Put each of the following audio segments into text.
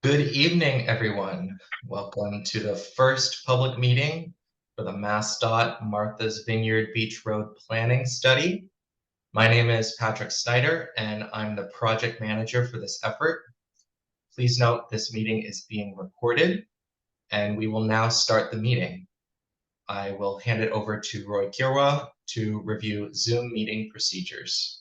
Good evening, everyone. Welcome to the first public meeting for the MassDOT Martha's Vineyard Beach Road Planning Study. My name is Patrick Snyder, and I'm the project manager for this effort. Please note this meeting is being recorded, and we will now start the meeting. I will hand it over to Roy Kirwa to review Zoom meeting procedures.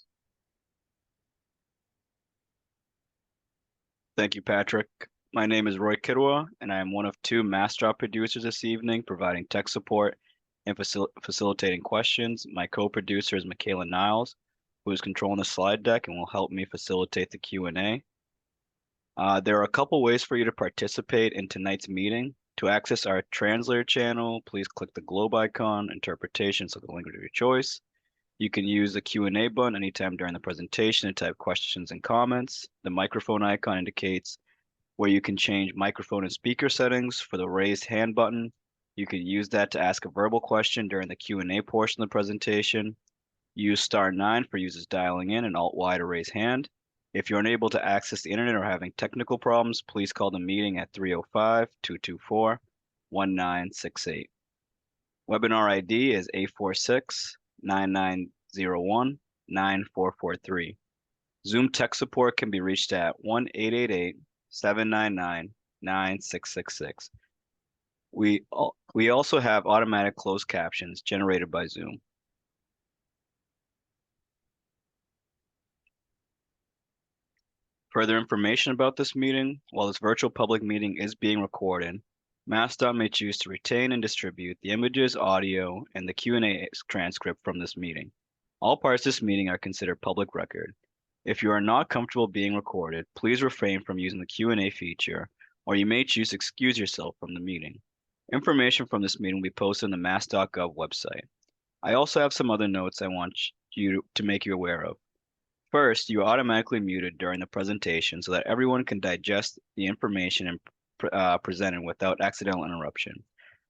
Thank you, Patrick. My name is Roy Kidwa, and I am one of two MassDROP producers this evening, providing tech support and facilitating questions. My co-producer is Michaela Niles, who is controlling the slide deck and will help me facilitate the Q&A. There are a couple ways for you to participate in tonight's meeting. To access our translator channel, please click the globe icon, interpretation, select the language of your choice. You can use the Q&A button anytime during the presentation to type questions and comments. The microphone icon indicates where you can change microphone and speaker settings. For the raised hand button, you can use that to ask a verbal question during the Q&A portion of the presentation. Use *9 for users dialing in and Alt-Y to raise hand. If you're unable to access the internet or having technical problems, please call the meeting at 305-224-1968. Webinar ID is 846-9901-9443. Zoom tech support can be reached at 1-888-799-9666. We also have automatic closed captions generated by Zoom. Further information about this meeting: while this virtual public meeting is being recorded, MassDOT may choose to retain and distribute the images, audio, and the Q&A transcript from this meeting. All parts of this meeting are considered public record. If you are not comfortable being recorded, please refrain from using the Q&A feature, or you may choose to excuse yourself from the meeting. Information from this meeting will be posted on the mass.gov website. I also have some other notes I want you to make you aware of. First, you are automatically muted during the presentation so that everyone can digest the information presented without accidental interruption.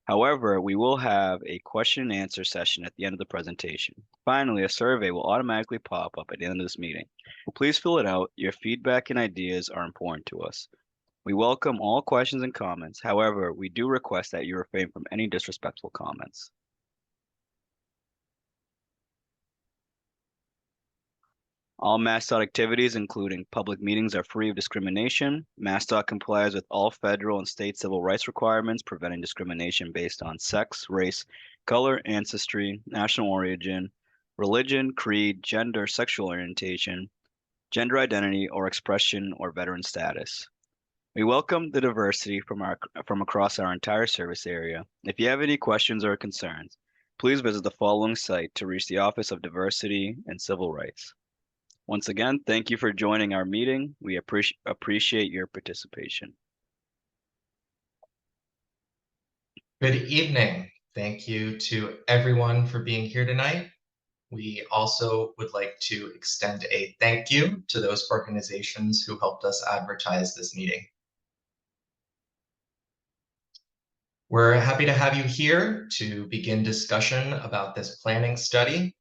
However, we will have a question and answer session at the end of the presentation. Finally, a survey will automatically pop up at the end of this meeting. Please fill it out. Your feedback and ideas are important to us. We welcome all questions and comments. However, we do request that you refrain from any disrespectful comments. All MassDOT activities, including public meetings, are free of discrimination. MassDOT complies with all federal and state civil rights requirements, preventing discrimination based on sex, race, color, ancestry, national origin, religion, creed, gender, sexual orientation, gender identity or expression, or veteran status. We welcome the diversity from across our entire service area. If you have any questions or concerns, please visit the following site to reach the Office of Diversity and Civil Rights. Once again, thank you for joining our meeting. We appreciate your participation. Good evening. Thank you to everyone for being here tonight. We also would like to extend a thank you to those organizations who helped us advertise this meeting. We're happy to have you here to begin discussion about this planning study.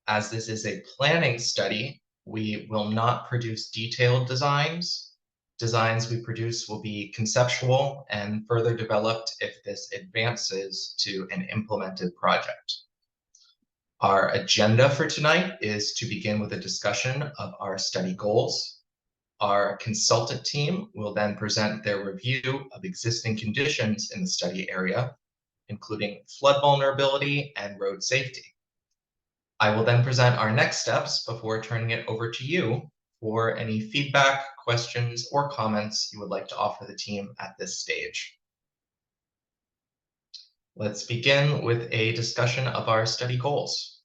As this is a planning study, we will not produce detailed designs. Designs we produce will be conceptual and further developed if this advances to an implemented project. Our agenda for tonight is to begin with a discussion of our study goals. Our consultant team will then present their review of existing conditions in the study area, including flood vulnerability and road safety. I will then present our next steps before turning it over to you for any feedback, questions, or comments you would like to offer the team at this stage. Let's begin with a discussion of our study goals.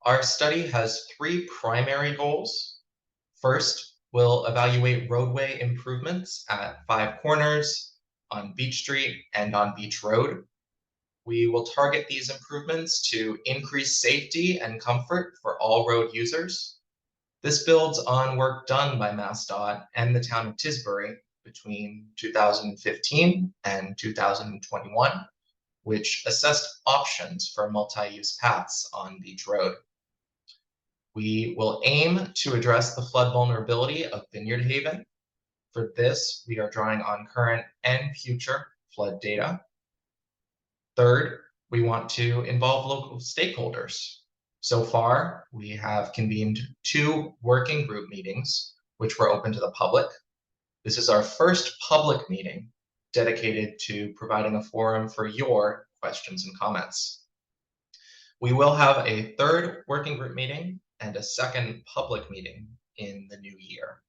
Our study has three primary goals. First, we'll evaluate roadway improvements at 5 corners, on Beach Street, and on Beach Road. We will target these improvements to increase safety and comfort for all road users. This builds on work done by MassDOT and the town of Tisbury between 2015 and 2021, which assessed options for multi-use paths on Beach Road. We will aim to address the flood vulnerability of Vineyard Haven For this, we are drawing on current and future flood data. Third, we want to involve local stakeholders. So far, we have convened 2 working group meetings, which were open to the public. This is our first public meeting dedicated to providing a forum for your questions and comments. We will have a 3rd working group meeting and a 2nd public meeting in the new year.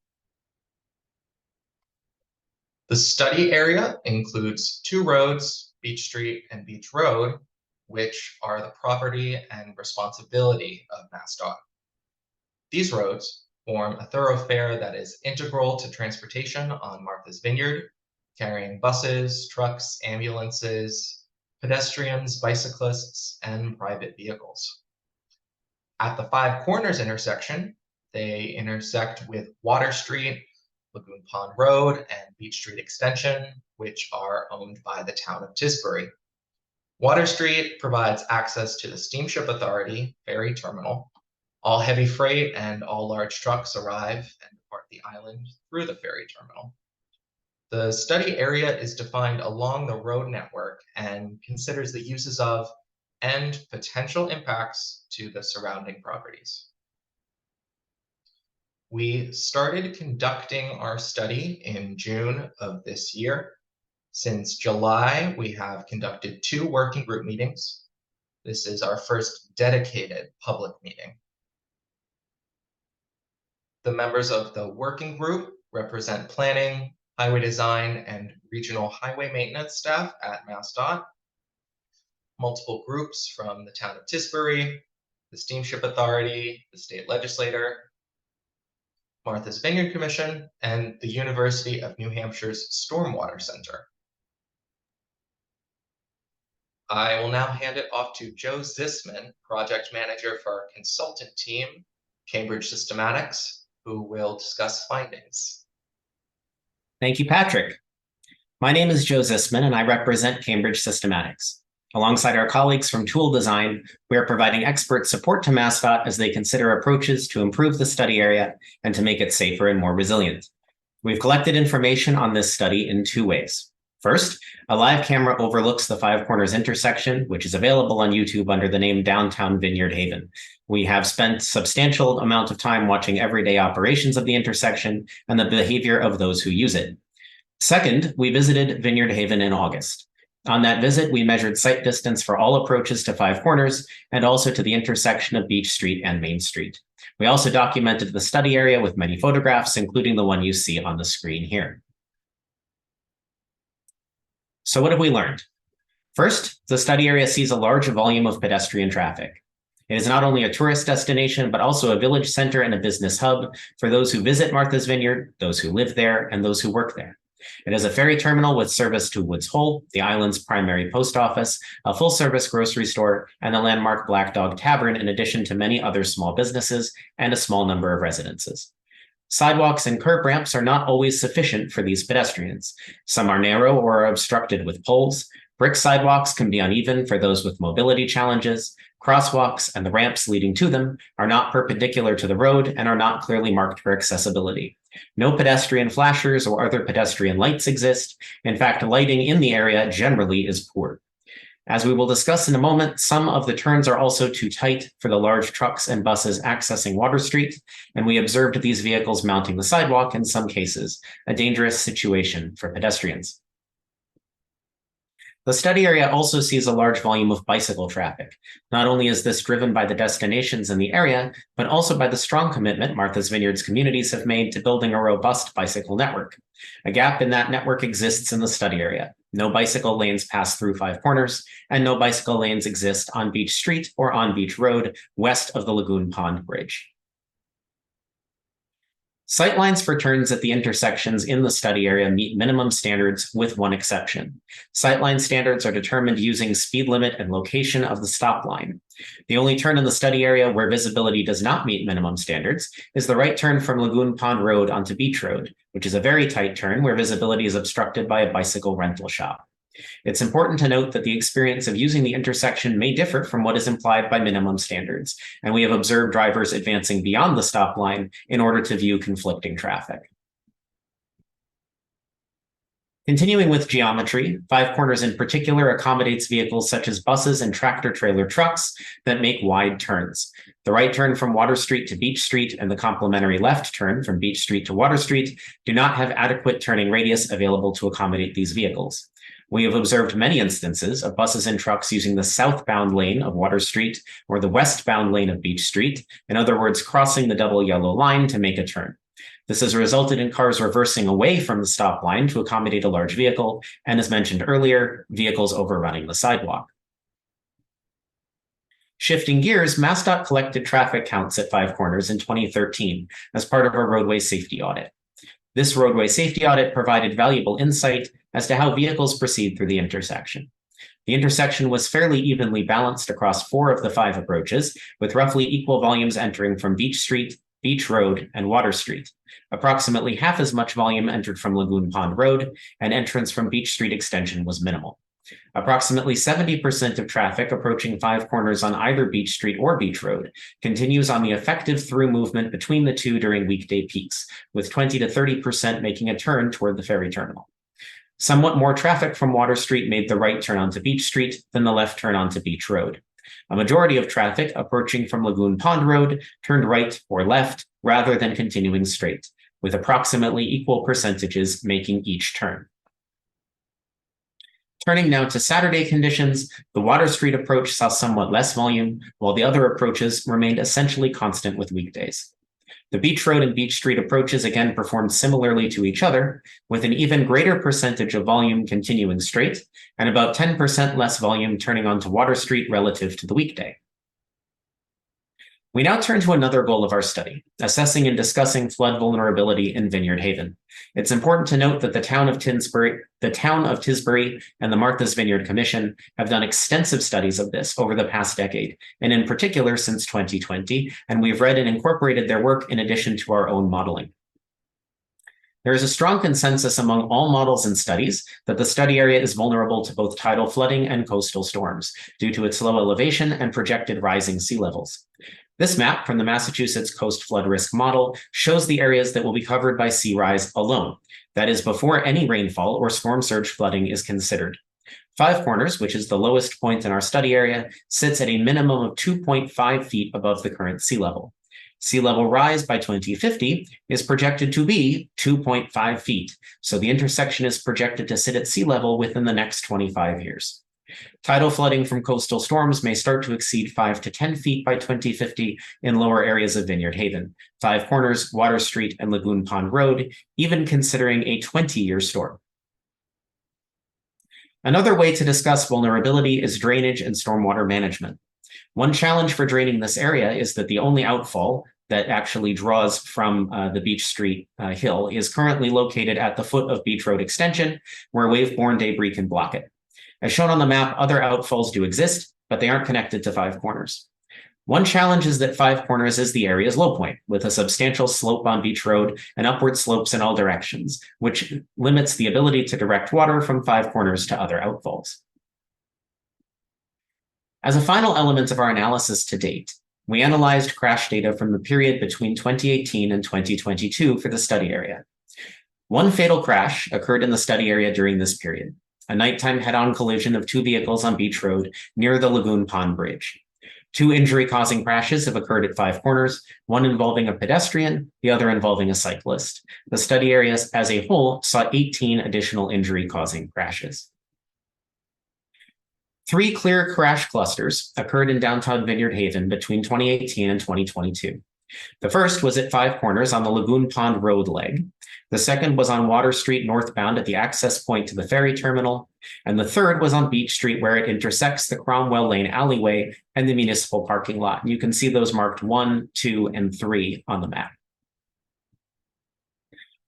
The study area includes 2 roads, Beach Street and Beach Road, which are the property and responsibility of MassDOT. These roads form a thoroughfare that is integral to transportation on Martha's Vineyard, carrying buses, trucks, ambulances, pedestrians, bicyclists, and private vehicles. At the Five Corners intersection, they intersect with Water Street, Lagoon Pond Road, and Beach Street Extension, which are owned by the town of Tisbury. Water Street provides access to the Steamship Authority ferry terminal. All heavy freight and all large trucks arrive and depart the island through the ferry terminal. The study area is defined along the road network and considers the uses of and potential impacts to the surrounding properties. We started conducting our study in June of this year. Since July, we have conducted 2 working group meetings. This is our first dedicated public meeting. The members of the working group represent planning, highway design, and regional highway maintenance staff at MassDOT. Multiple groups from the town of Tisbury, the Steamship Authority, the state legislature, Martha's Vineyard Commission, and the University of New Hampshire's Stormwater Center. I will now hand it off to Joe Zisman, project manager for our consultant team, Cambridge Systematics, who will discuss findings. Thank you, Patrick. My name is Joe Zisman, and I represent Cambridge Systematics. Alongside our colleagues from Tool Design, we are providing expert support to MassDOT as they consider approaches to improve the study area and to make it safer and more resilient. We've collected information on this study in 2 ways. First, a live camera overlooks the Five Corners intersection, which is available on YouTube under the name Downtown Vineyard Haven. We have spent substantial amount of time watching everyday operations of the intersection and the behavior of those who use it. Second, we visited Vineyard Haven in August. On that visit, we measured sight distance for all approaches to Five Corners and also to the intersection of Beach Street and Main Street. We also documented the study area with many photographs, including the one you see on the screen here. So what have we learned? First, the study area sees a large volume of pedestrian traffic. It is not only a tourist destination, but also a village center and a business hub for those who visit Martha's Vineyard, those who live there, and those who work there. It is a ferry terminal with service to Woods Hole, the island's primary post office, a full-service grocery store, and the landmark Black Dog Tavern, in addition to many other small businesses and a small number of residences. Sidewalks and curb ramps are not always sufficient for these pedestrians. Some are narrow or are obstructed with poles. Brick sidewalks can be uneven for those with mobility challenges. Crosswalks and the ramps leading to them are not perpendicular to the road and are not clearly marked for accessibility. No pedestrian flashers or other pedestrian lights exist. In fact, lighting in the area generally is poor. As we will discuss in a moment, some of the turns are also too tight for the large trucks and buses accessing Water Street, and we observed these vehicles mounting the sidewalk in some cases, a dangerous situation for pedestrians. The study area also sees a large volume of bicycle traffic. Not only is this driven by the destinations in the area, but also by the strong commitment Martha's Vineyard's communities have made to building a robust bicycle network. A gap in that network exists in the study area. No bicycle lanes pass through Five Corners, and no bicycle lanes exist on Beach Street or on Beach Road, west of the Lagoon Pond Bridge. Sightlines for turns at the intersections in the study area meet minimum standards with one exception. Sightline standards are determined using speed limit and location of the stop line. The only turn in the study area where visibility does not meet minimum standards is the right turn from Lagoon Pond Road onto Beach Road, which is a very tight turn where visibility is obstructed by a bicycle rental shop. It's important to note that the experience of using the intersection may differ from what is implied by minimum standards, and we have observed drivers advancing beyond the stop line in order to view conflicting traffic. Continuing with geometry, Five Corners in particular accommodates vehicles such as buses and tractor-trailer trucks that make wide turns. The right turn from Water Street to Beach Street and the complementary left turn from Beach Street to Water Street do not have adequate turning radius available to accommodate these vehicles. We have observed many instances of buses and trucks using the southbound lane of Water Street or the westbound lane of Beach Street, in other words, crossing the double yellow line to make a turn. This has resulted in cars reversing away from the stop line to accommodate a large vehicle, and as mentioned earlier, vehicles overrunning the sidewalk. Shifting gears, MassDOT collected traffic counts at Five Corners in 2013 as part of a roadway safety audit. This roadway safety audit provided valuable insight as to how vehicles proceed through the intersection. The intersection was fairly evenly balanced across 4 of the 5 approaches, with roughly equal volumes entering from Beach Street, Beach Road, and Water Street. Approximately half as much volume entered from Lagoon Pond Road, and entrance from Beach Street Extension was minimal. Approximately 70% of traffic approaching Five Corners on either Beach Street or Beach Road continues on the effective through movement between the two during weekday peaks, with 20 to 30% making a turn toward the ferry terminal. Somewhat more traffic from Water Street made the right turn onto Beach Street than the left turn onto Beach Road. A majority of traffic approaching from Lagoon Pond Road turned right or left rather than continuing straight, with approximately equal percentages making each turn. Turning now to Saturday conditions, the Water Street approach saw somewhat less volume, while the other approaches remained essentially constant with weekdays. The Beach Road and Beach Street approaches again performed similarly to each other, with an even greater percentage of volume continuing straight, and about 10% less volume turning onto Water Street relative to the weekday. We now turn to another goal of our study, assessing and discussing flood vulnerability in Vineyard Haven. It's important to note that the town of Tisbury and the Martha's Vineyard Commission have done extensive studies of this over the past decade, and in particular since 2020, and we've read and incorporated their work in addition to our own modeling. There is a strong consensus among all models and studies that the study area is vulnerable to both tidal flooding and coastal storms due to its low elevation and projected rising sea levels. This map from the Massachusetts Coast Flood Risk Model shows the areas that will be covered by sea rise alone, that is before any rainfall or storm surge flooding is considered. Five Corners, which is the lowest point in our study area, sits at a minimum of 2.5 feet above the current sea level. Sea level rise by 2050 is projected to be 2.5 feet, so the intersection is projected to sit at sea level within the next 25 years. Tidal flooding from coastal storms may start to exceed 5 to 10 feet by 2050 in lower areas of Vineyard Haven, Five Corners, Water Street, and Lagoon Pond Road, even considering a 20-year storm. Another way to discuss vulnerability is drainage and stormwater management. One challenge for draining this area is that the only outfall that actually draws from the Beach Street hill is currently located at the foot of Beach Road Extension, where wave-borne debris can block it. As shown on the map, other outfalls do exist, but they aren't connected to Five Corners. One challenge is that Five Corners is the area's low point, with a substantial slope on Beach Road and upward slopes in all directions, which limits the ability to direct water from Five Corners to other outfalls. As a final element of our analysis to date, we analyzed crash data from the period between 2018 and 2022 for the study area. One fatal crash occurred in the study area during this period, a nighttime head-on collision of 2 vehicles on Beach Road near the Lagoon Pond Bridge. 2 injury-causing crashes have occurred at Five Corners, one involving a pedestrian, the other involving a cyclist. The study area as a whole saw 18 additional injury-causing crashes. 3 clear crash clusters occurred in downtown Vineyard Haven between 2018 and 2022. The first was at Five Corners on the Lagoon Pond Road leg. The second was on Water Street northbound at the access point to the ferry terminal. And the third was on Beach Street, where it intersects the Cromwell Lane alleyway and the municipal parking lot. And you can see those marked 1, 2, and 3 on the map.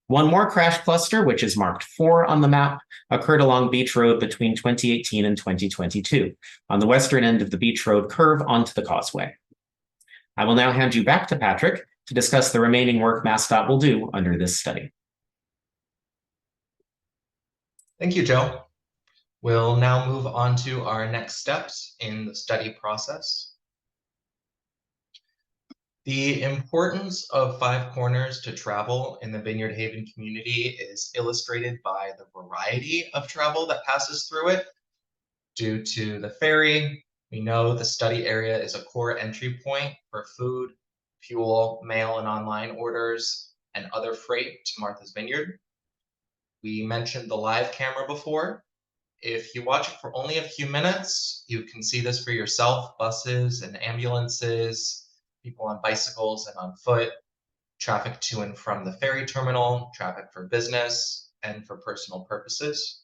One more crash cluster, which is marked 4 on the map, occurred along Beach Road between 2018 and 2022, on the western end of the Beach Road curve onto the causeway. I will now hand you back to Patrick to discuss the remaining work MassDOT will do under this study. Thank you, Joe. We'll now move on to our next steps in the study process. The importance of Five Corners to travel in the Vineyard Haven community is illustrated by the variety of travel that passes through it. Due to the ferry, we know the study area is a core entry point for food, fuel, mail and online orders, and other freight to Martha's Vineyard. We mentioned the live camera before. If you watch it for only a few minutes, you can see this for yourself, buses and ambulances, people on bicycles and on foot, traffic to and from the ferry terminal, traffic for business and for personal purposes.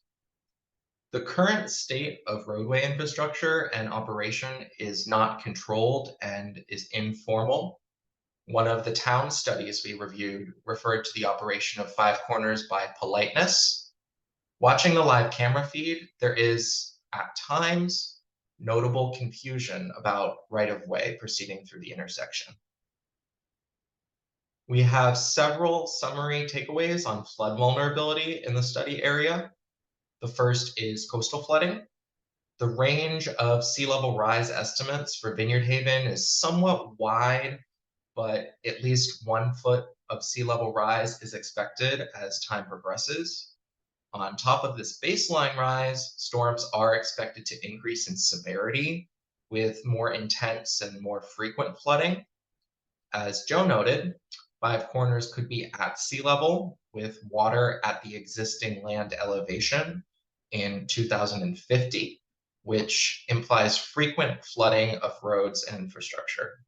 The current state of roadway infrastructure and operation is not controlled and is informal. One of the town studies we reviewed referred to the operation of Five Corners by politeness. Watching the live camera feed, there is, at times, notable confusion about right-of-way proceeding through the intersection. We have several summary takeaways on flood vulnerability in the study area. The first is coastal flooding. The range of sea level rise estimates for Vineyard Haven is somewhat wide, but at least 1 foot of sea level rise is expected as time progresses. On top of this baseline rise, storms are expected to increase in severity with more intense and more frequent flooding. As Joe noted, Five Corners could be at sea level with water at the existing land elevation in 2050, which implies frequent flooding of roads and infrastructure.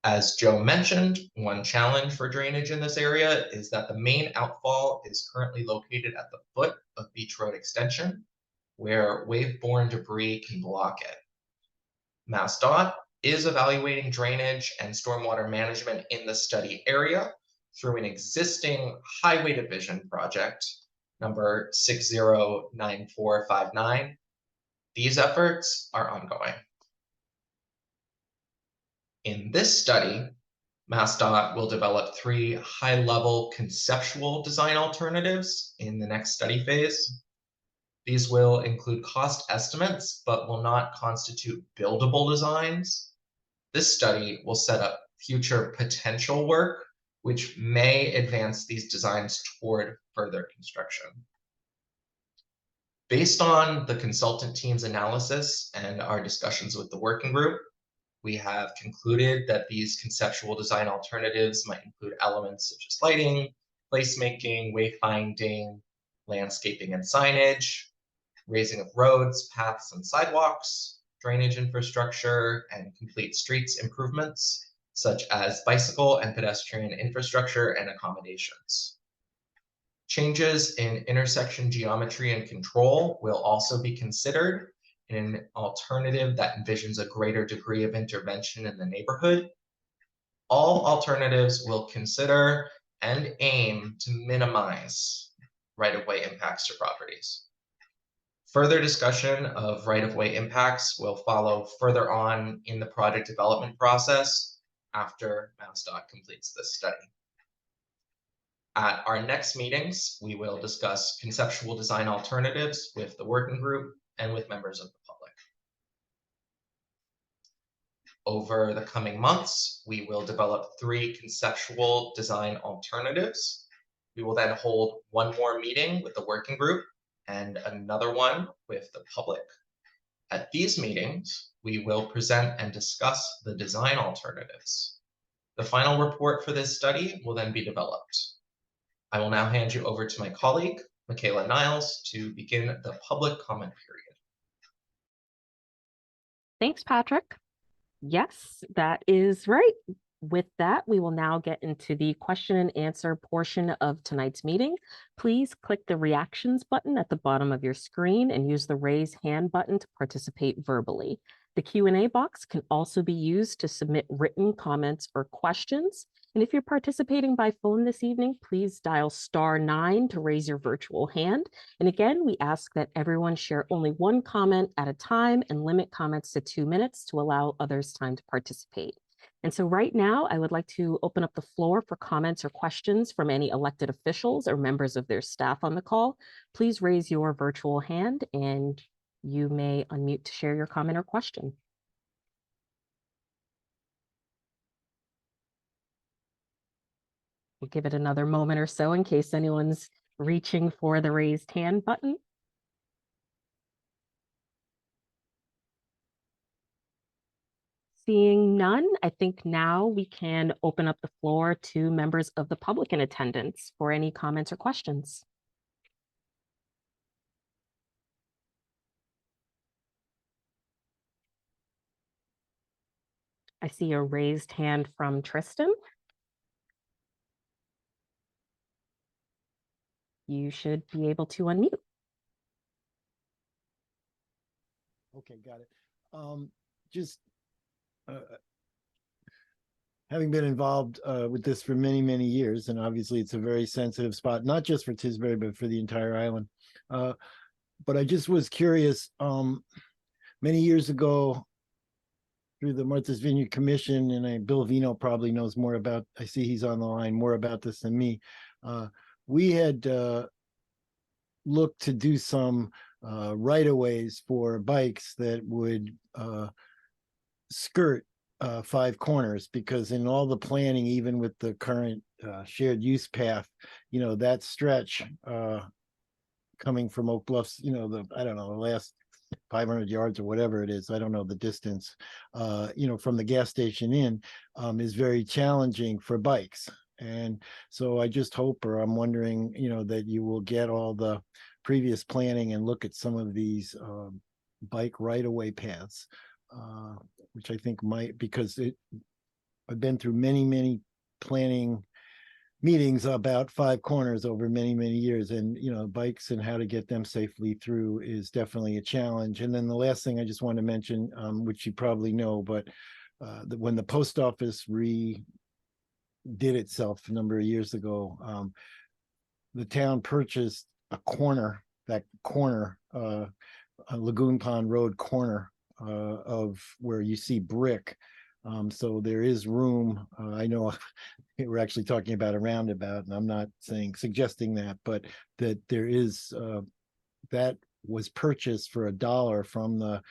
As Joe mentioned, one challenge for drainage in this area is that the main outfall is currently located at the foot of Beach Road Extension, where wave-borne debris can block it. MassDOT is evaluating drainage and stormwater management in the study area through an existing highway division project, number 609459. These efforts are ongoing. In this study, MassDOT will develop 3 high-level conceptual design alternatives in the next study phase. These will include cost estimates, but will not constitute buildable designs. This study will set up future potential work, which may advance these designs toward further construction. Based on the consultant team's analysis and our discussions with the working group, we have concluded that these conceptual design alternatives might include elements such as lighting, placemaking, wayfinding, landscaping and signage, raising of roads, paths, and sidewalks, drainage infrastructure, and complete streets improvements, such as bicycle and pedestrian infrastructure and accommodations. Changes in intersection geometry and control will also be considered in an alternative that envisions a greater degree of intervention in the neighborhood. All alternatives will consider and aim to minimize right-of-way impacts to properties. Further discussion of right-of-way impacts will follow further on in the project development process after MassDOT completes this study. At our next meetings, we will discuss conceptual design alternatives with the working group and with members of the public. Over the coming months, we will develop 3 conceptual design alternatives. We will then hold 1 more meeting with the working group and another one with the public. At these meetings, we will present and discuss the design alternatives. The final report for this study will then be developed. I will now hand you over to my colleague, Michaela Niles, to begin the public comment period. Thanks, Patrick. Yes, that is right. With that, we will now get into the question and answer portion of tonight's meeting. Please click the reactions button at the bottom of your screen and use the raise hand button to participate verbally. The Q&A box can also be used to submit written comments or questions. And if you're participating by phone this evening, please dial *9 to raise your virtual hand. And again, we ask that everyone share only 1 comment at a time and limit comments to 2 minutes to allow others time to participate. And so right now, I would like to open up the floor for comments or questions from any elected officials or members of their staff on the call. Please raise your virtual hand and you may unmute to share your comment or question. We'll give it another moment or so in case anyone's reaching for the raised hand button. Seeing none, I think now we can open up the floor to members of the public in attendance for any comments or questions. I see a raised hand from Tristan. You should be able to unmute. Okay, got it. Just having been involved with this for many, many years, and obviously it's a very sensitive spot, not just for Tisbury, but for the entire island. But I just was curious, many years ago, through the Martha's Vineyard Commission, and Bill Vino probably knows more about, I see he's on the line, more about this than me. We had looked to do some right-of-ways for bikes that would skirt Five Corners, because in all the planning, even with the current shared use path, that stretch coming from Oak Bluffs, I don't know, the last 500 yards or whatever it is, I don't know the distance, from the gas station in, is very challenging for bikes. And so I just hope, or I'm wondering, that you will get all the previous planning and look at some of these bike right-of-way paths, which I think might, because I've been through many, many planning meetings about Five Corners over many, many years, and bikes and how to get them safely through is definitely a challenge. And then the last thing I just want to mention, which you probably know, but when the post office redid itself a number of years ago, the town purchased a corner, Lagoon Pond Road corner of where you see brick. So there is room. I know we're actually talking about a roundabout, and I'm not suggesting that, but that there is, that was purchased for $1 from the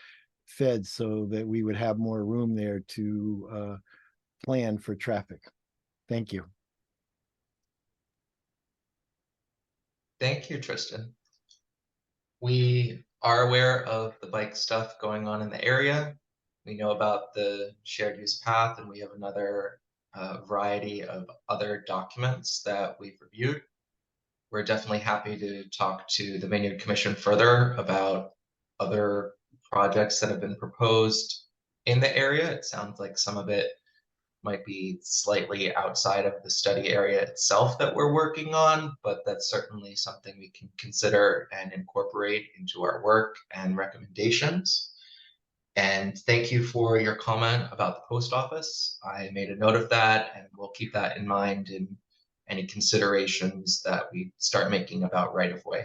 feds so that we would have more room there to plan for traffic. Thank you. Thank you, Tristan. We are aware of the bike stuff going on in the area. We know about the shared use path, and we have another variety of other documents that we've reviewed. We're definitely happy to talk to the Vineyard Commission further about other projects that have been proposed in the area. It sounds like some of it might be slightly outside of the study area itself that we're working on, but that's certainly something we can consider and incorporate into our work and recommendations. And thank you for your comment about the post office. I made a note of that, and we'll keep that in mind in any considerations that we start making about right-of-way.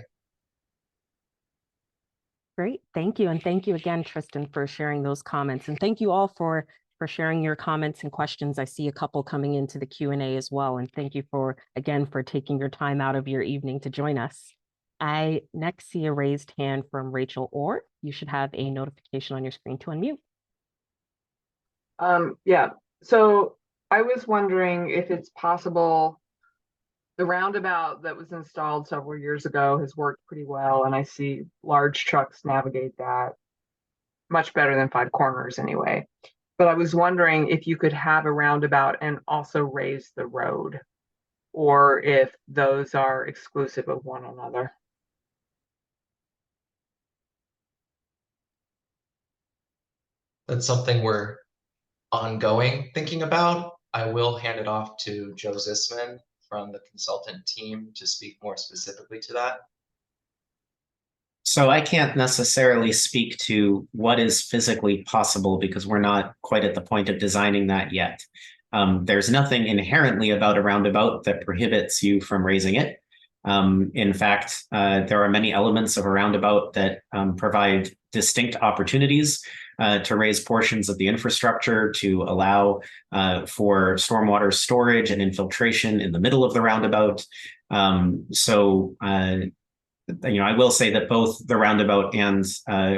Great, thank you. And thank you again, Tristan, for sharing those comments. And thank you all for sharing your comments and questions. I see a couple coming into the Q&A as well. And thank you again for taking your time out of your evening to join us. I next see a raised hand from Rachel Orr. You should have a notification on your screen to unmute. Yeah, so I was wondering if it's possible, the roundabout that was installed several years ago has worked pretty well, and I see large trucks navigate that much better than Five Corners anyway. But I was wondering if you could have a roundabout and also raise the road, or if those are exclusive of one another. That's something we're ongoing thinking about. I will hand it off to Joe Zisman from the consultant team to speak more specifically to that. So I can't necessarily speak to what is physically possible because we're not quite at the point of designing that yet. There's nothing inherently about a roundabout that prohibits you from raising it. In fact, there are many elements of a roundabout that provide distinct opportunities to raise portions of the infrastructure to allow for stormwater storage and infiltration in the middle of the roundabout. I will say that both the roundabout and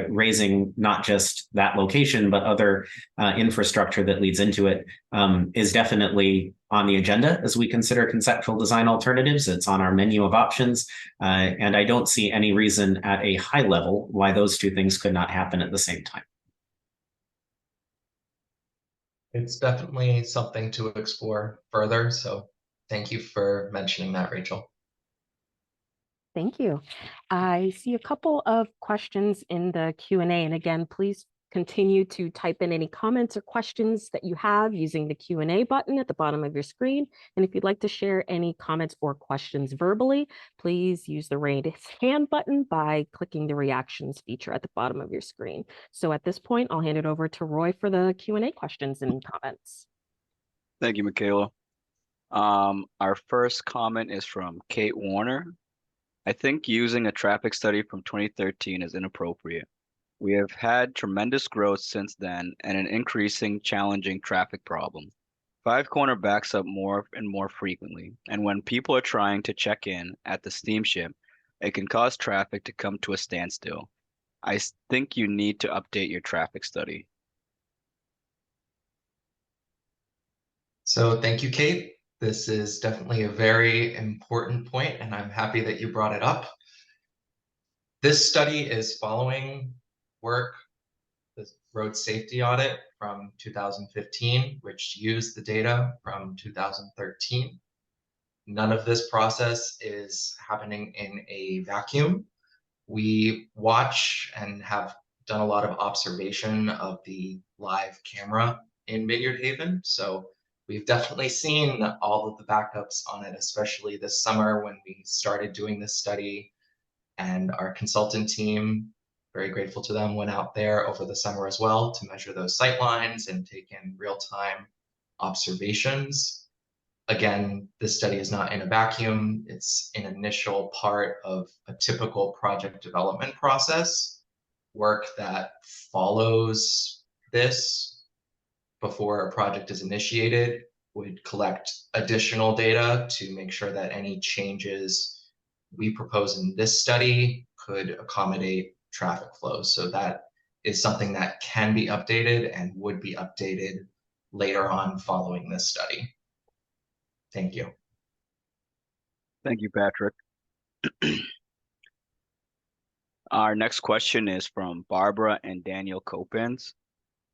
raising not just that location, but other infrastructure that leads into it is definitely on the agenda as we consider conceptual design alternatives. It's on our menu of options, and I don't see any reason at a high level why those two things could not happen at the same time. It's definitely something to explore further, so thank you for mentioning that, Rachel. Thank you. I see a couple of questions in the Q&A, and again, please continue to type in any comments or questions that you have using the Q&A button at the bottom of your screen. And if you'd like to share any comments or questions verbally, please use the raise hand button by clicking the reactions feature at the bottom of your screen. So at this point, I'll hand it over to Roy for the Q&A questions and comments. Thank you, Michaela. Our first comment is from Kate Warner. I think using a traffic study from 2013 is inappropriate. We have had tremendous growth since then and an increasing challenging traffic problem. Five Corner backs up more and more frequently, and when people are trying to check in at the steamship, it can cause traffic to come to a standstill. I think you need to update your traffic study. So thank you, Kate. This is definitely a very important point, and I'm happy that you brought it up. This study is following work, the road safety audit from 2015, which used the data from 2013. None of this process is happening in a vacuum. We watch and have done a lot of observation of the live camera in Vineyard Haven. So we've definitely seen all of the backups on it, especially this summer when we started doing this study. And our consultant team, very grateful to them, went out there over the summer as well to measure those sight lines and take in real-time observations. Again, this study is not in a vacuum. It's an initial part of a typical project development process, work that follows this before a project is initiated, would collect additional data to make sure that any changes we propose in this study could accommodate traffic flows. So that is something that can be updated and would be updated later on following this study. Thank you. Thank you, Patrick. Our next question is from Barbara and Daniel Copens.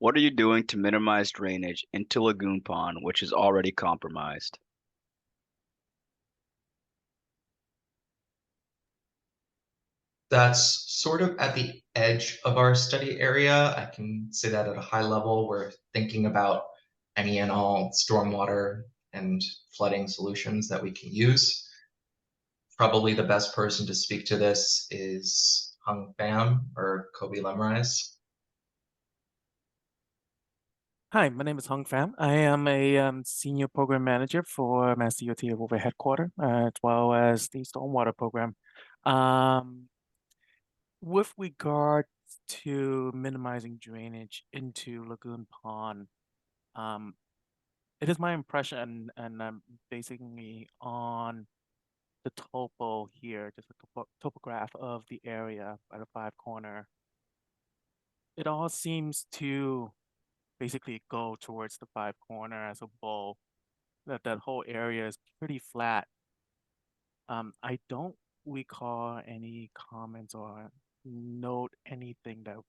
What are you doing to minimize drainage into Lagoon Pond, which is already compromised? That's sort of at the edge of our study area. I can say that at a high level. We're thinking about any and all stormwater and flooding solutions that we can use. Probably the best person to speak to this is Hung Pham or Kobe Lemrise. Hi, my name is Hung Pham. I am a senior program manager for Mass DOT over headquarters, as well as the stormwater program. With regard to minimizing drainage into Lagoon Pond, it is my impression, and I'm basically on the topo here, just a topograph of the area by the Five Corner. It all seems to basically go towards the Five Corner as a bowl. That whole area is pretty flat. I don't recall any comments or note anything that in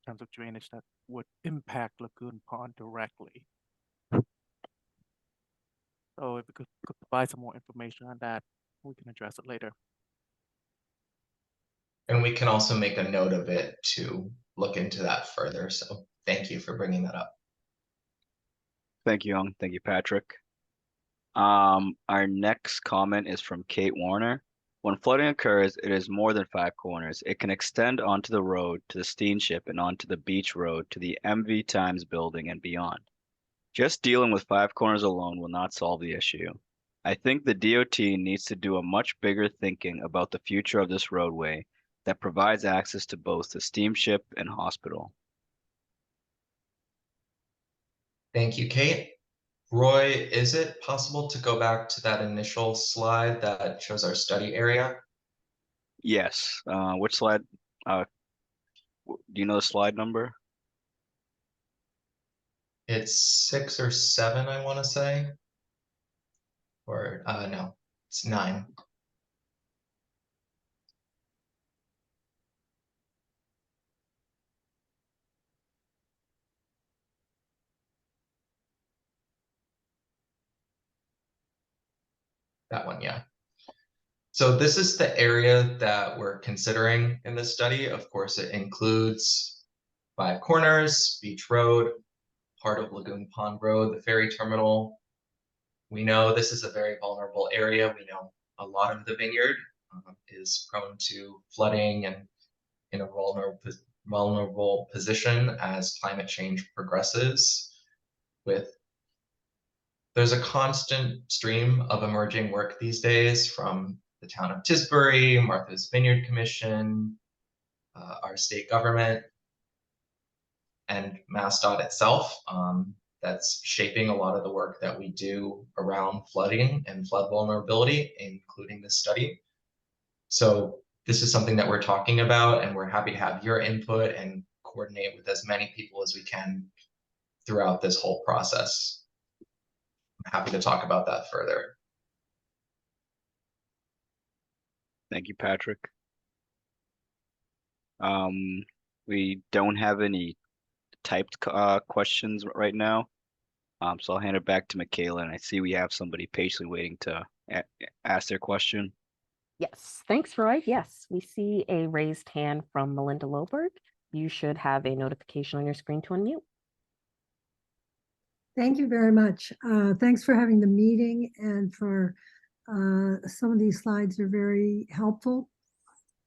terms of drainage that would impact Lagoon Pond directly. So if we could provide some more information on that, we can address it later. And we can also make a note of it to look into that further. So thank you for bringing that up. Thank you, Hung. Thank you, Patrick. Our next comment is from Kate Warner. When flooding occurs, it is more than Five Corners. It can extend onto the road, to the steamship, and onto the beach road, to the MV Times building and beyond. Just dealing with Five Corners alone will not solve the issue. I think the DOT needs to do a much bigger thinking about the future of this roadway that provides access to both the steamship and hospital. Thank you, Kate. Roy, is it possible to go back to that initial slide that shows our study area? Yes. Which slide? Do you know the slide number? It's 6 or 7, I want to say. Or no, it's 9. That one, yeah. So this is the area that we're considering in this study. Of course, it includes Five Corners, Beach Road, part of Lagoon Pond Road, the ferry terminal. We know this is a very vulnerable area. We know a lot of the vineyard is prone to flooding and in a vulnerable position as climate change progresses. There's a constant stream of emerging work these days from the town of Tisbury, Martha's Vineyard Commission, our state government, and MassDOT itself, that's shaping a lot of the work that we do around flooding and flood vulnerability, including this study. So this is something that we're talking about, and we're happy to have your input and coordinate with as many people as we can throughout this whole process. I'm happy to talk about that further. Thank you, Patrick. We don't have any typed questions right now. So I'll hand it back to Michaela, and I see we have somebody patiently waiting to ask their question. Yes, thanks, Roy. Yes, we see a raised hand from Melinda Loberg. You should have a notification on your screen to unmute. Thank you very much. Thanks for having the meeting, and for some of these slides are very helpful.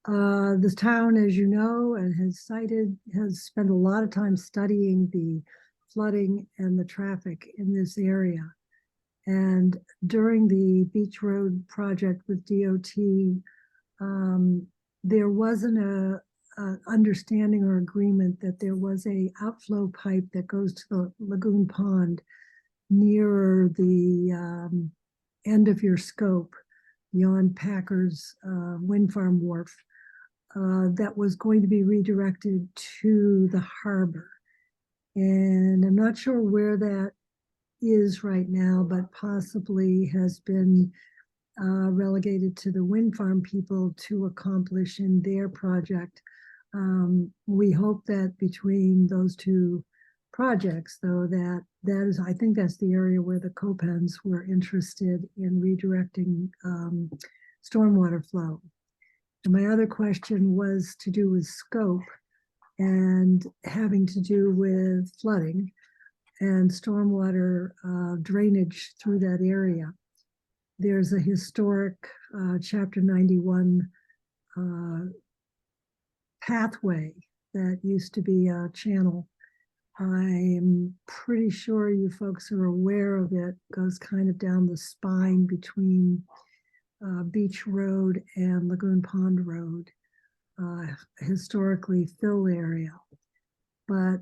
This town, as you know, and has cited, has spent a lot of time studying the flooding and the traffic in this area. And during the Beach Road project with DOT, there wasn't a understanding or agreement that there was a outflow pipe that goes to the Lagoon Pond nearer the end of your scope beyond Packers wind farm wharf that was going to be redirected to the harbor. And I'm not sure where that is right now, but possibly has been relegated to the wind farm people to accomplish in their project. We hope that between those two projects, though, that is, I think that's the area where the Copens were interested in redirecting stormwater flow. And my other question was to do with scope and having to do with flooding and stormwater drainage through that area. There's a historic Chapter 91 pathway that used to be a channel. I'm pretty sure you folks are aware of it. Goes kind of down the spine between Beach Road and Lagoon Pond Road, historically fill area. But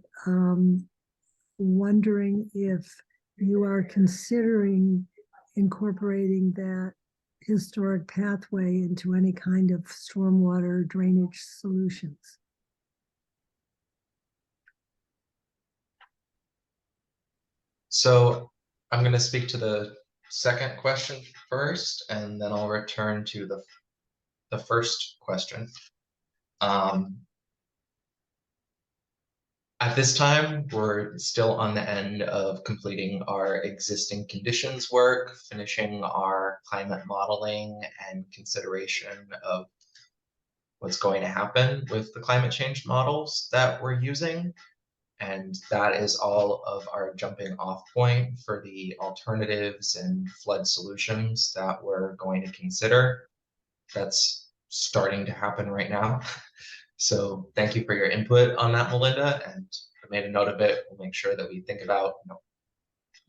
wondering if you are considering incorporating that historic pathway into any kind of stormwater drainage solutions. So I'm going to speak to the second question first, and then I'll return to the first question. At this time, we're still on the end of completing our existing conditions work, finishing our climate modeling and consideration of what's going to happen with the climate change models that we're using. And that is all of our jumping off point for the alternatives and flood solutions that we're going to consider. That's starting to happen right now. So thank you for your input on that, Melinda, and I made a note of it. We'll make sure that we think about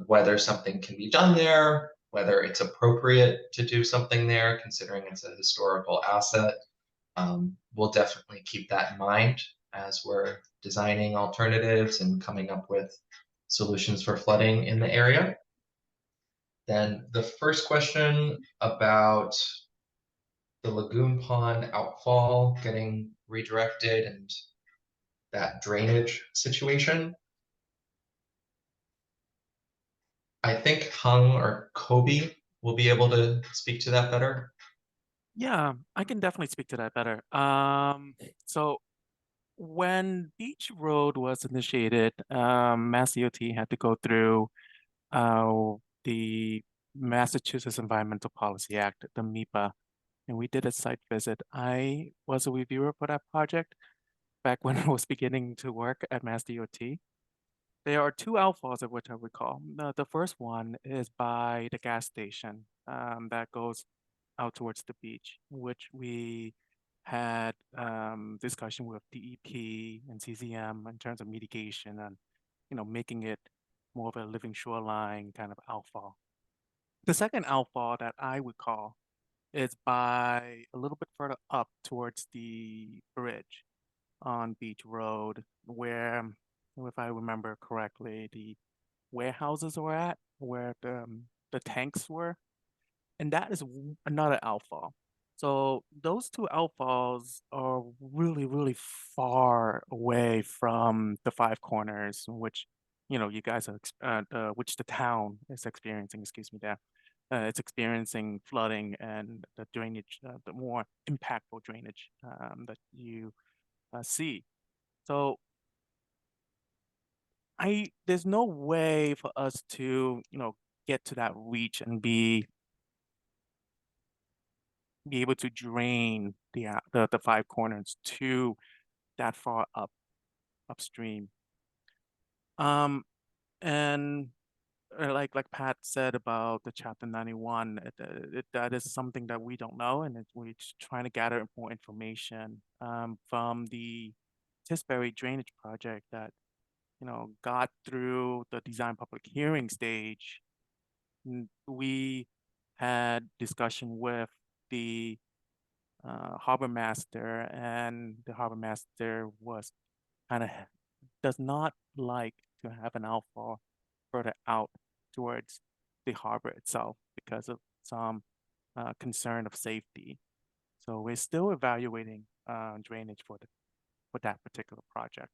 whether something can be done there, whether it's appropriate to do something there, considering it's a historical asset. We'll definitely keep that in mind as we're designing alternatives and coming up with solutions for flooding in the area. Then the first question about the Lagoon Pond outfall getting redirected and that drainage situation. I think Hung or Kobe will be able to speak to that better. Yeah, I can definitely speak to that better. So when Beach Road was initiated, Mass DOT had to go through the Massachusetts Environmental Policy Act, the MEPA, and we did a site visit. I was a reviewer for that project back when I was beginning to work at Mass DOT. There are two outfalls of which I recall. The first one is by the gas station that goes out towards the beach, which we had discussion with DEP and CZM in terms of mitigation and making it more of a living shoreline kind of outfall. The second outfall that I would call is by a little bit further up towards the bridge on Beach Road, where, if I remember correctly, the warehouses were at, where the tanks were, and that is another outfall. So those two outfalls are really, really far away from the Five Corners, which you guys are, which the town is experiencing. Excuse me, there. It's experiencing flooding and the drainage, the more impactful drainage that you see. So there's no way for us to get to that reach and be able to drain the Five Corners to that far upstream. And like Pat said about the Chapter 91, that is something that we don't know, and we're just trying to gather more information from the Tisbury Drainage Project that got through the design public hearing stage. We had discussion with the harbor master, and the harbor master was does not like to have an outfall further out towards the harbor itself because of some concern of safety. So we're still evaluating drainage for that particular project.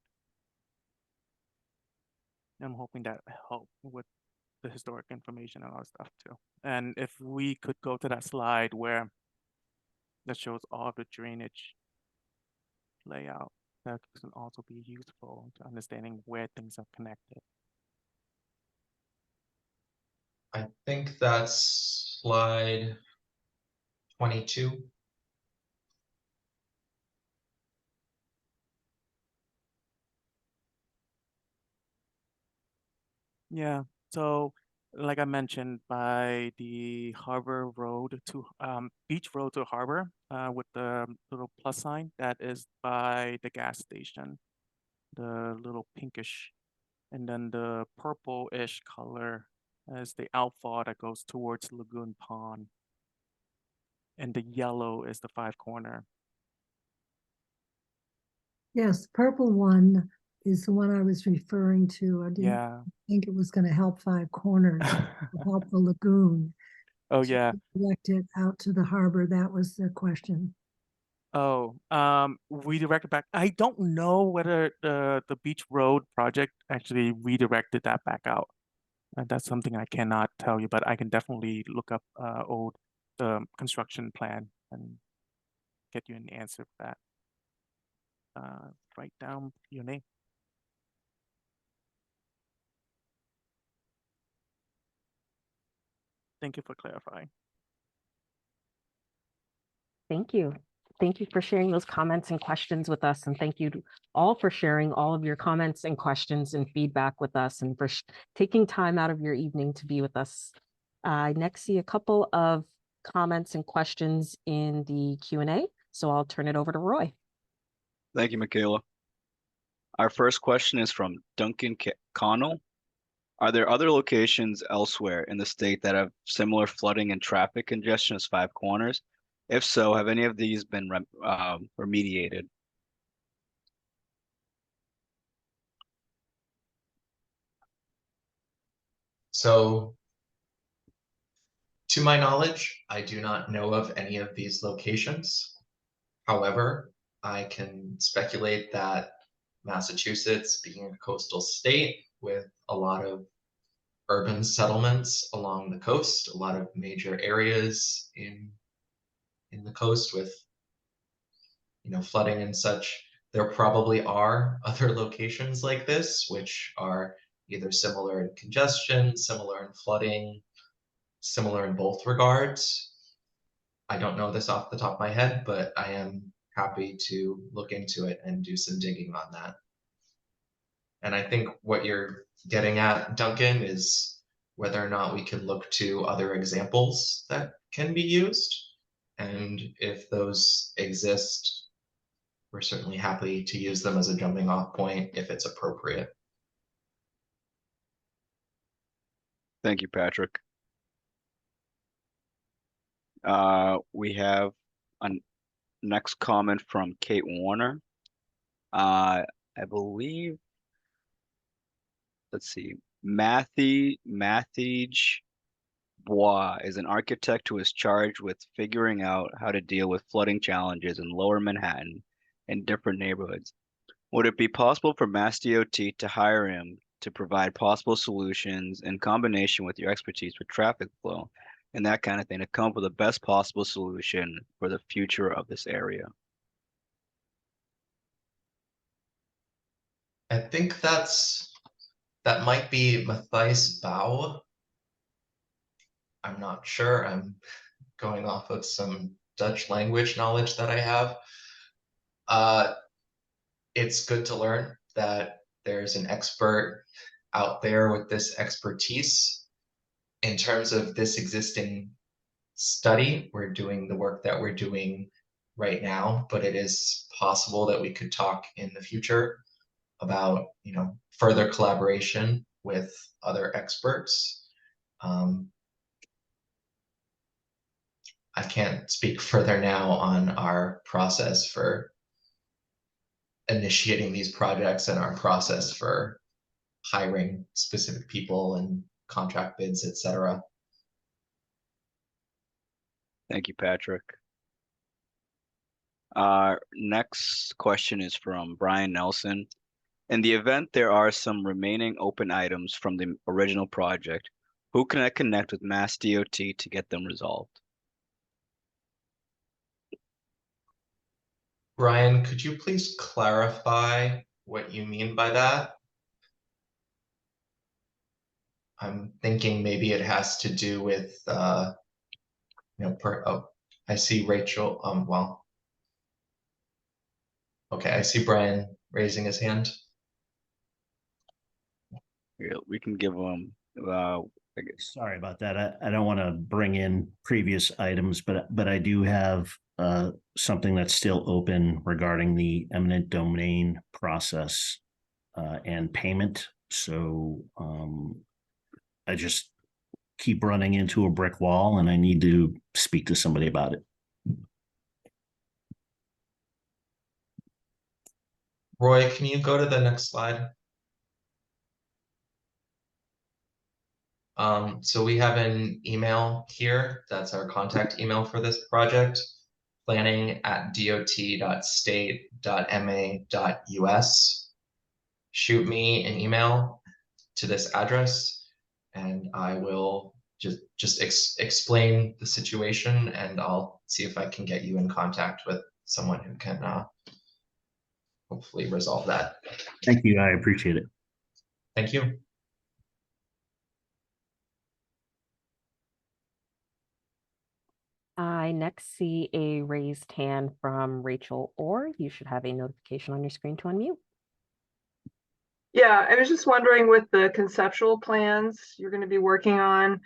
I'm hoping that helped with the historic information and all that stuff too. And if we could go to that slide where that shows all the drainage layout, that can also be useful to understanding where things are connected. I think that's slide 22. Yeah, so like I mentioned, by the Harbor Road to Beach Road to Harbor with the little plus sign, that is by the gas station, the little pinkish, and then the purple-ish color is the outfall that goes towards Lagoon Pond, and the yellow is the Five Corner. Yes, the purple one is the one I was referring to. I didn't think it was going to help Five Corners, help the lagoon. Oh, to yeah. direct it out to the harbor. That was the question. Oh, redirected back. I don't know whether the Beach Road project actually redirected that back out. That's something I cannot tell you, but I can definitely look up old construction plan and get you an answer for that. Write down your name. Thank you for clarifying. Thank you. Thank you for sharing those comments and questions with us. And thank you all for sharing all of your comments and questions and feedback with us, and for taking time out of your evening to be with us. I next see a couple of comments and questions in the Q&A. So I'll turn it over to Roy. Thank you, Michaela. Our first question is from Duncan Connell. Are there other locations elsewhere in the state that have similar flooding and traffic congestion as Five Corners? If so, have any of these been remediated? So, to my knowledge, I do not know of any of these locations. However, I can speculate that Massachusetts, being a coastal state with a lot of urban settlements along the coast, a lot of major areas in the coast with flooding and such. There probably are other locations like this, which are either similar in congestion, similar in flooding, similar in both regards. I don't know this off the top of my head, but I am happy to look into it and do some digging on that. And I think what you're getting at, Duncan, is whether or not we can look to other examples that can be used. And if those exist, we're certainly happy to use them as a jumping off point if it's appropriate. Thank you, Patrick. We have a next comment from Kate Warner. I believe, let's see, Matthew Bois is an architect who is charged with figuring out how to deal with flooding challenges in Lower Manhattan and different neighborhoods. Would it be possible for Mass DOT to hire him to provide possible solutions in combination with your expertise with traffic flow and that kind of thing to come up with the best possible solution for the future of this area? I think that might be Matthias Bau. I'm not sure. I'm going off of some Dutch language knowledge that I have. It's good to learn that there's an expert out there with this expertise. In terms of this existing study, we're doing the work that we're doing right now, but it is possible that we could talk in the future about further collaboration with other experts. I can't speak further now on our process for initiating these projects and our process for hiring specific people and contract bids, etc. Thank you, Patrick. Next question is from Brian Nelson. In the event there are some remaining open items from the original project, who can I connect with Mass DOT to get them resolved? Brian, could you please clarify what you mean by that? I'm thinking maybe it has to do with, I see Rachel, well, okay, I see Brian raising his hand. Here, we can give him, Sorry about that. I don't want to bring in previous items, but I do have something that's still open regarding the eminent domain process and payment. So I just keep running into a brick wall and I need to speak to somebody about it. Roy, can you go to the next slide? So we have an email here. That's our contact email for this project, planning@dot.state.ma.us. Shoot me an email to this address and I will just explain the situation and I'll see if I can get you in contact with someone who can hopefully resolve that. Thank you. I appreciate it. Thank you. I next see a raised hand from Rachel Orr. You should have a notification on your screen to unmute. Yeah, I was just wondering with the conceptual plans you're going to be working on,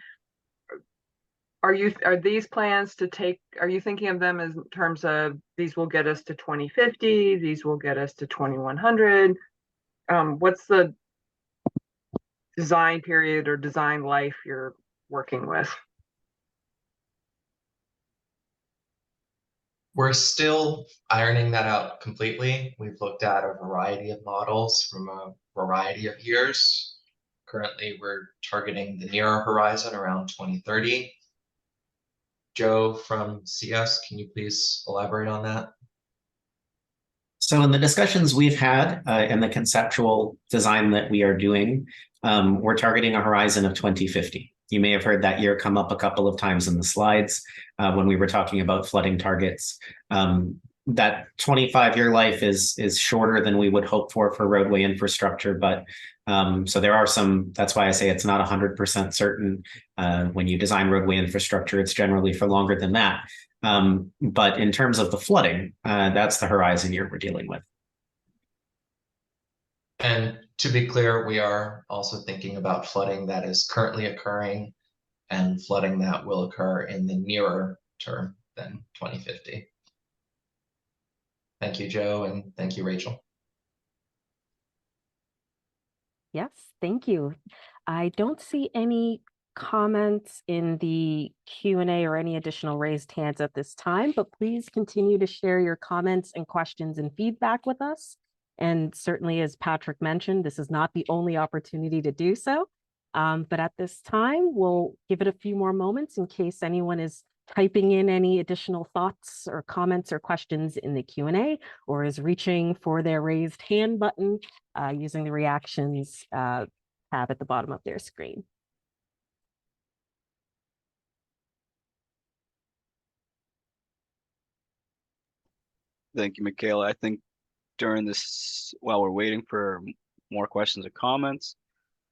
are these plans to take, are you thinking of them as in terms of these will get us to 2050, these will get us to 2100? What's the design period or design life you're working with? We're still ironing that out completely. We've looked at a variety of models from a variety of years. Currently, we're targeting the nearer horizon around 2030. Joe from CS, can you please elaborate on that? So in the discussions we've had and the conceptual design that we are doing, we're targeting a horizon of 2050. You may have heard that year come up a couple of times in the slides when we were talking about flooding targets. That 25-year life is shorter than we would hope for roadway infrastructure, but so there are some, that's why I say it's not 100% certain. When you design roadway infrastructure, it's generally for longer than that. But in terms of the flooding, that's the horizon year we're dealing with. And to be clear, we are also thinking about flooding that is currently occurring and flooding that will occur in the nearer term than 2050. Thank you, Joe, and thank you, Rachel. Yes, thank you. I don't see any comments in the Q&A or any additional raised hands at this time, but please continue to share your comments and questions and feedback with us. And certainly, as Patrick mentioned, this is not the only opportunity to do so. But at this time, we'll give it a few more moments in case anyone is typing in any additional thoughts or comments or questions in the Q&A, or is reaching for their raised hand button using the reactions tab at the bottom of their screen. Thank you, Michaela. I think during this, while we're waiting for more questions or comments,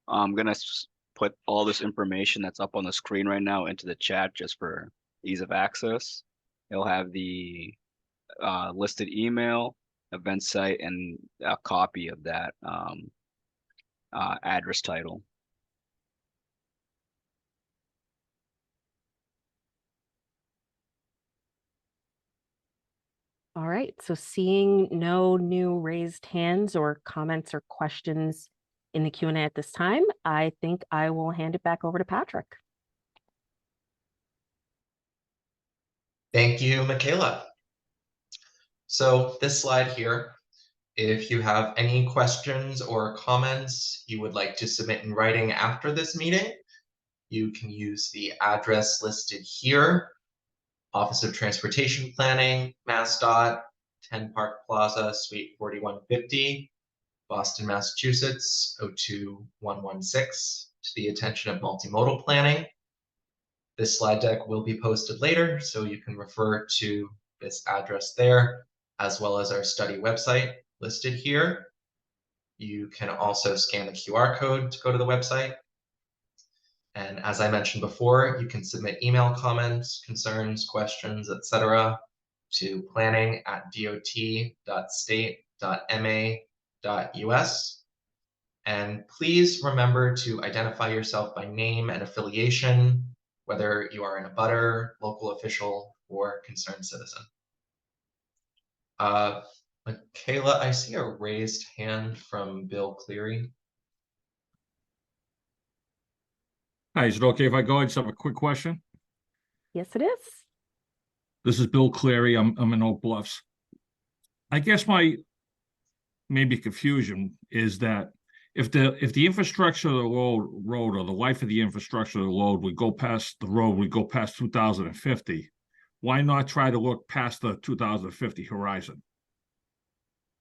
I'm gonna put all this information that's up on the screen right now into the chat just for ease of access. It'll have the listed email, event site, and a copy of that address title. All right, so seeing no new raised hands or comments or questions in the Q&A at this time, I think I will hand it back over to Patrick. Thank you, Michaela. So this slide here, if you have any questions or comments you would like to submit in writing after this meeting, you can use the address listed here, Office of Transportation Planning, MassDOT, 10 Park Plaza, Suite 4150, Boston, Massachusetts, 02116, to the attention of multimodal planning. This slide deck will be posted later, so you can refer to this address there, as well as our study website listed here. You can also scan the QR code to go to the website. And as I mentioned before, you can submit email comments, concerns, questions, etc. to planning@dot.state.ma.us. And please remember to identify yourself by name and affiliation, whether you are an abutter, local official, or concerned citizen. Michaela, I see a raised hand from Bill Cleary. Hi, is it okay if I go? I just have a quick question. Yes, it is. This is Bill Cleary. I'm in Oak Bluffs. I guess my maybe confusion is that if the infrastructure of the road or the life of the infrastructure of the road would go past the road, we go past 2050, why not try to look past the 2050 horizon?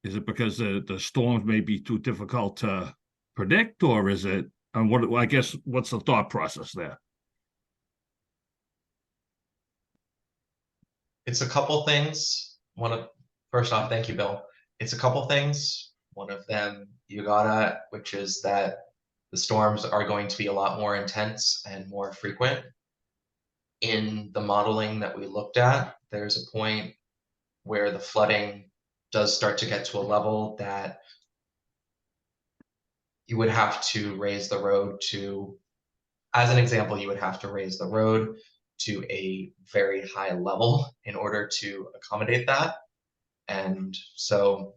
Is it because the storms may be too difficult to predict, or is it? And what I guess what's the thought process there? It's a couple things. First off, thank you, Bill. It's a couple things. One of them you got at, which is that the storms are going to be a lot more intense and more frequent. In the modeling that we looked at, there's a point where the flooding does start to get to a level that you would have to raise the road to, as an example, you would have to raise the road to a very high level in order to accommodate that. And so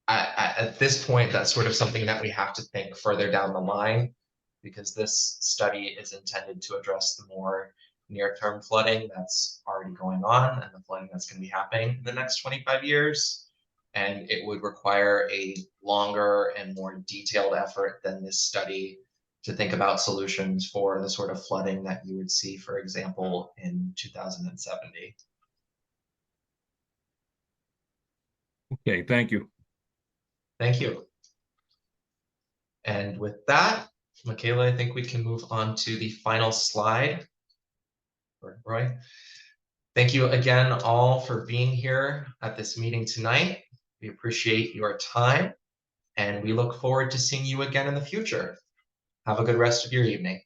at this point, that's sort of something that we have to think further down the line, because this study is intended to address the more near-term flooding that's already going on and the flooding that's going to be happening in the next 25 years. And it would require a longer and more detailed effort than this study to think about solutions for the sort of flooding that you would see, for example, in 2070. Okay, thank you. Thank you. And with that, Michaela, I think we can move on to the final slide. Roy, thank you again all for being here at this meeting tonight. We appreciate your time, and we look forward to seeing you again in the future. Have a good rest of your evening.